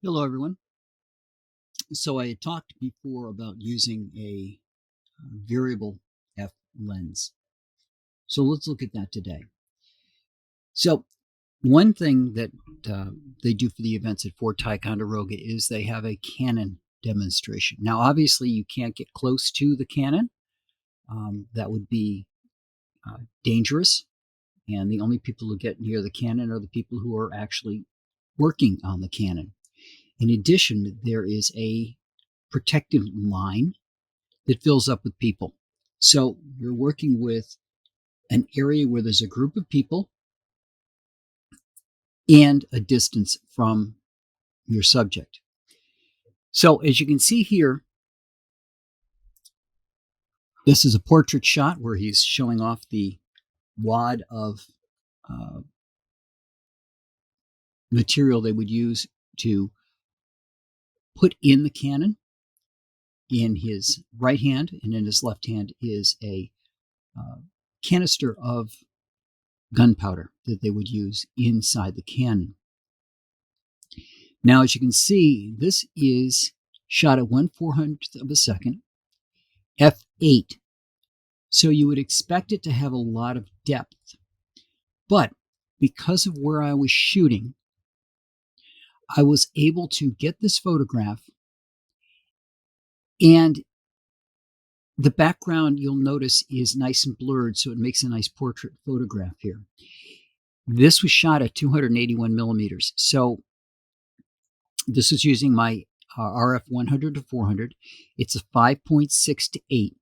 Hello, everyone. So I had talked before about using a variable F lens. So let's look at that today. So one thing that uh, they do for the events at Fort Ticonderoga is they have a Canon demonstration. Now, obviously, you can't get close to the Canon. That would be dangerous. And the only people who get near the Canon are the people who are actually working on the Canon. In addition, there is a protective line that fills up with people. So you're working with an area where there's a group of people and a distance from your subject. So as you can see here, this is a portrait shot where he's showing off the wad of uh, material they would use to put in the cannon. In his right hand and in his left hand is a uh, canister of gunpowder that they would use inside the cannon. Now, as you can see, this is shot at 1/400th of a second, f8. So you would expect it to have a lot of depth. But because of where I was shooting, I was able to get this photograph, and the background, you'll notice, is nice and blurred, so it makes a nice portrait photograph here. This was shot at 281 millimeters. So this is using my RF 100 to 400. It's a 5.6 to 8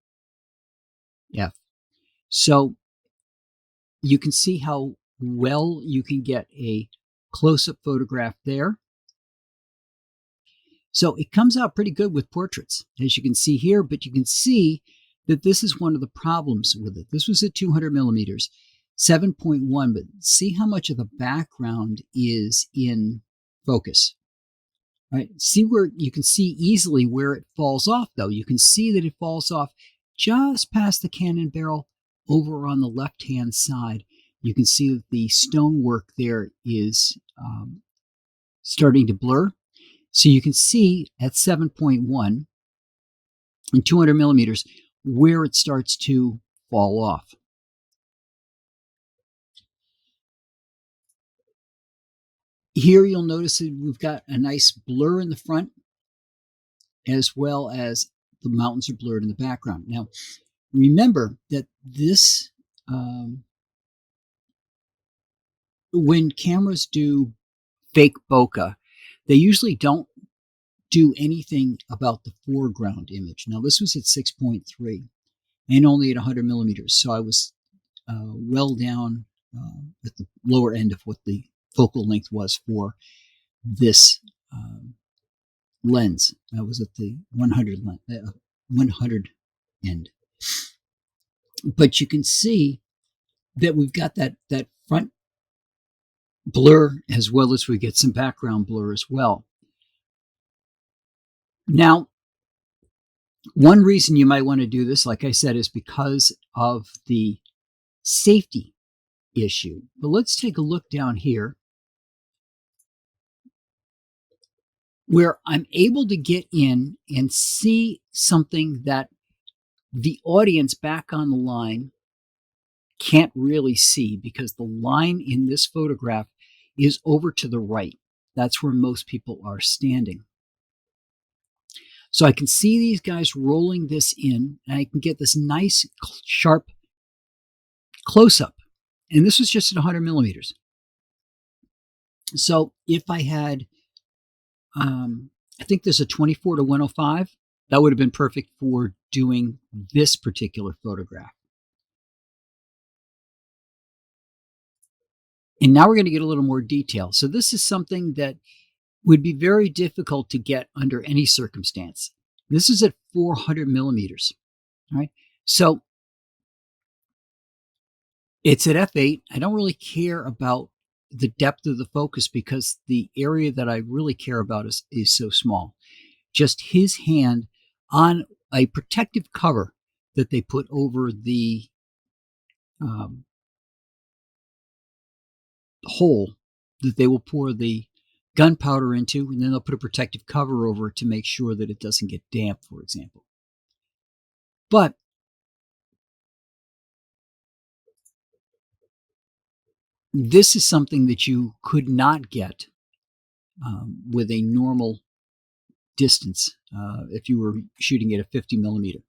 f. So you can see how well you can get a close-up photograph there. So it comes out pretty good with portraits, as you can see here, but you can see that this is one of the problems with it. This was at 200 millimeters, 7.1, but see how much of the background is in focus. Right? See where you can see easily where it falls off, though. You can see that it falls off just past the cannon barrel over on the left-hand side. You can see that the stonework there is starting to blur. So you can see at 7.1 and 200 millimeters where it starts to fall off. Here you'll notice that we've got a nice blur in the front, as well as the mountains are blurred in the background. Now, remember that this, when cameras do fake bokeh, they usually don't do anything about the foreground image. Now, this was at 6.3 and only at 100 millimeters, so I was well down at the lower end of what the focal length was for this lens. I was at the 100 end. But you can see that we've got that front blur, as well as we get some background blur as well. Now, one reason you might want to do this, like I said, is because of the safety issue. But let's take a look down here where I'm able to get in and see something that the audience back on the line can't really see, because the line in this photograph is over to the right. That's where most people are standing. So I can see these guys rolling this in, and I can get this nice, sharp close-up. And this was just at 100 millimeters. So if I had, I think there's a 24 to 105, that would have been perfect for doing this particular photograph. And now we're going to get a little more detail. So this is something that would be very difficult to get under any circumstance. This is at 400 millimeters. All right. So it's at f8. I don't really care about the depth of the focus because the area that I really care about is so small. Just his hand on a protective cover that they put over the hole that they will pour the gunpowder into, and then they'll put a protective cover over it to make sure that it doesn't get damp, for example. But this is something that you could not get with a normal distance if you were shooting at a 50 millimeter.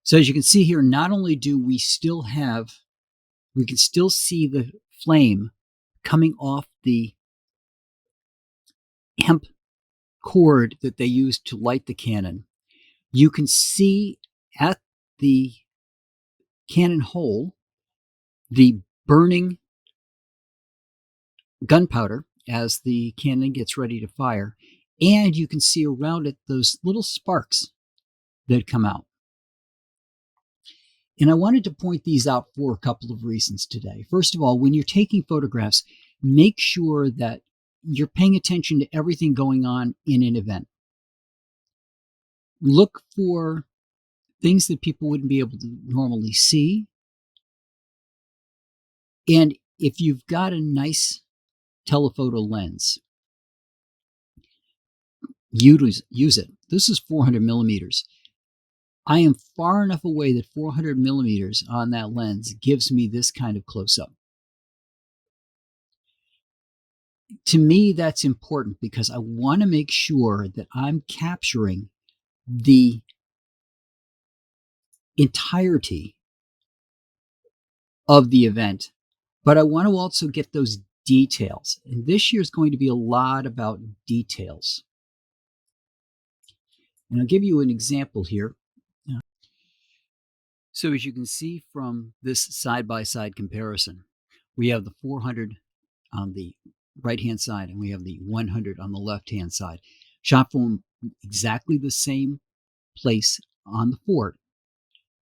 So as you can see here, not only do we still have, we can still see the flame coming off the hemp cord that they used to light the cannon. You can see at the cannon hole the burning gunpowder as the cannon gets ready to fire, and you can see around it those little sparks that come out. And I wanted to point these out for a couple of reasons today. First of all, when you're taking photographs, make sure that you're paying attention to everything going on in an event. Look for things that people wouldn't be able to normally see. And if you've got a nice telephoto lens, use it. This is 400 millimeters. I am far enough away that 400 millimeters on that lens gives me this kind of close-up. To me, that's important because I want to make sure that I'm capturing the entirety of the event, but I want to also get those details. And this year is going to be a lot about details. And I'll give you an example here. So as you can see from this side-by-side comparison, we have the 400 on the right-hand side and we have the 100 on the left-hand side, shot from exactly the same place on the fort.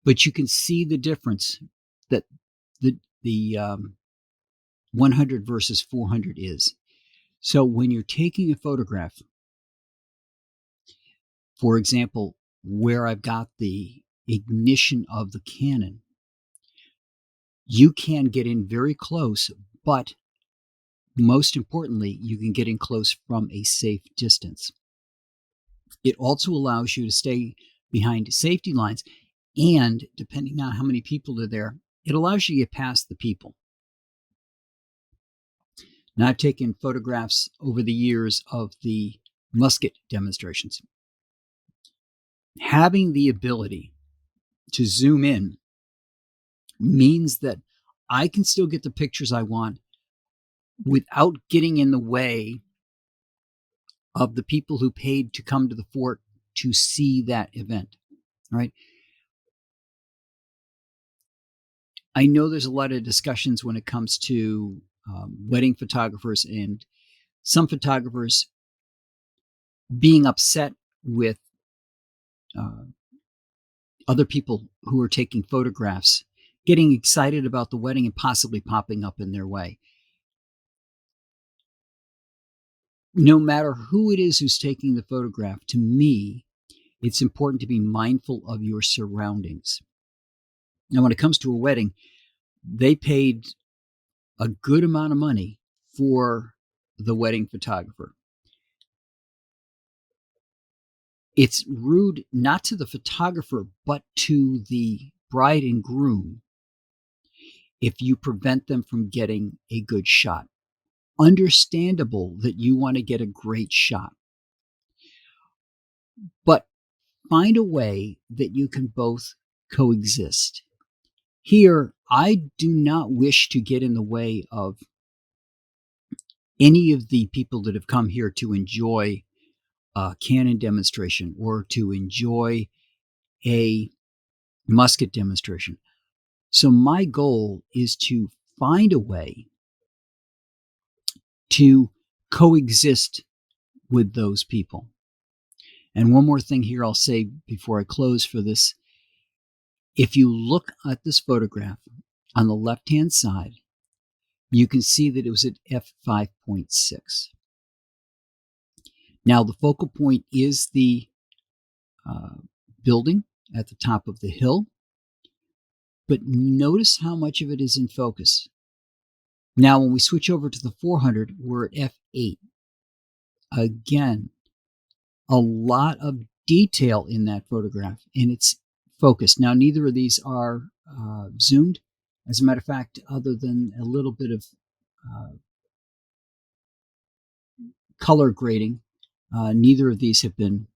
But you can see the difference that the 100 versus 400 is. So when you're taking a photograph, for example, where I've got the ignition of the cannon, you can get in very close, but most importantly, you can get in close from a safe distance. It also allows you to stay behind safety lines, and depending on how many people are there, it allows you to get past the people. Now, I've taken photographs over the years of the musket demonstrations. Having the ability to zoom in means that I can still get the pictures I want without getting in the way of the people who paid to come to the fort to see that event. All right. I know there's a lot of discussions when it comes to wedding photographers and some photographers being upset with other people who are taking photographs, getting excited about the wedding and possibly popping up in their way. No matter who it is who's taking the photograph, to me, it's important to be mindful of your surroundings. Now, when it comes to a wedding, they paid a good amount of money for the wedding photographer. It's rude not to the photographer, but to the bride and groom if you prevent them from getting a good shot. Understandable that you want to get a great shot, but find a way that you can both coexist. Here, I do not wish to get in the way of any of the people that have come here to enjoy a cannon demonstration or to enjoy a musket demonstration. So my goal is to find a way to coexist with those people. And one more thing here I'll say before I close for this. If you look at this photograph on the left-hand side, you can see that it was at f5.6. Now, the focal point is the building at the top of the hill, but notice how much of it is in focus. Now, when we switch over to the 400, we're at f8. Again, a lot of detail in that photograph, and it's focused. Now, neither of these are zoomed. As a matter of fact, other than a little bit of color grading, neither of these have been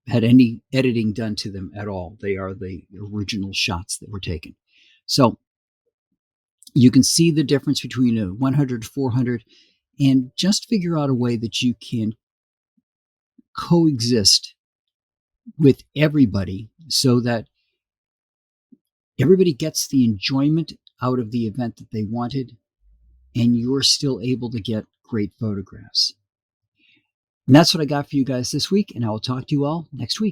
had any editing done to them at all. They are the original shots that were taken. So you can see the difference between a 100 to 400, and just figure out a way that you can coexist with everybody so that everybody gets the enjoyment out of the event that they wanted, and you're still able to get great photographs. And that's what I got for you guys this week, and I will talk to you all next week.